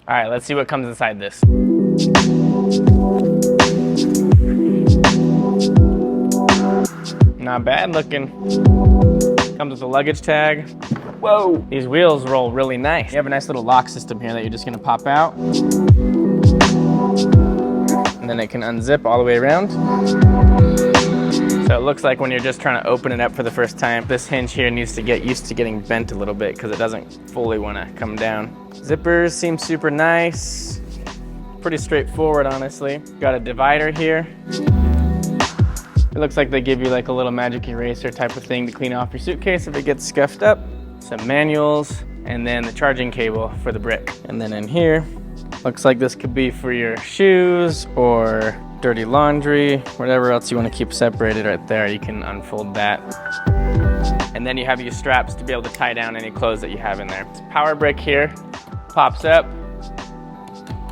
All right, let's see what comes inside this. Not bad looking. Comes with a luggage tag. Whoa, these wheels roll really nice. You have a nice little lock system here that you're just gonna pop out. And then it can unzip all the way around. So it looks like when you're just trying to open it up for the first time, this hinge here needs to get used to getting bent a little bit because it doesn't fully want to come down. Zippers seem super nice. Pretty straightforward, honestly. Got a divider here. It looks like they give you like a little magic eraser type of thing to clean off your suitcase if it gets scuffed up. Some manuals, and then the charging cable for the brick. And then in here, looks like this could be for your shoes or dirty laundry, whatever else you want to keep separated right there. You can unfold that. And then you have your straps to be able to tie down any clothes that you have in there. This power brick here pops up.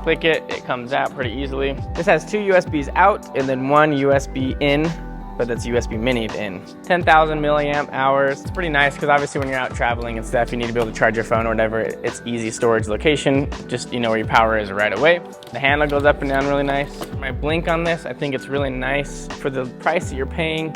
Click it, it comes out pretty easily. This has 2 USBs out and then 1 USB in, but that's USB mini'd in. 10,000 milliamp hours. It's pretty nice because obviously when you're out traveling and stuff, you need to be able to charge your phone or whatever. It's easy storage location. Just, you know where your power is right away. The handle goes up and down really nice. My blink on this, I think it's really nice for the price that you're paying.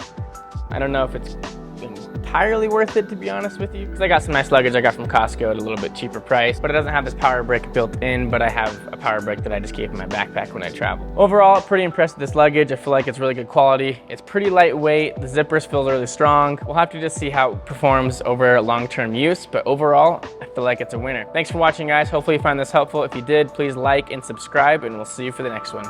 I don't know if it's entirely worth it, to be honest with you, because I got some nice luggage I got from Costco at a little bit cheaper price, but it doesn't have this power brick built in, but I have a power brick that I just keep in my backpack when I travel. Overall, pretty impressed with this luggage. I feel like it's really good quality. It's pretty lightweight. The zippers feel really strong. We'll have to just see how it performs over long-term use, but overall, I feel like it's a winner. Thanks for watching, guys. Hopefully you found this helpful. If you did, please like and subscribe, and we'll see you for the next one.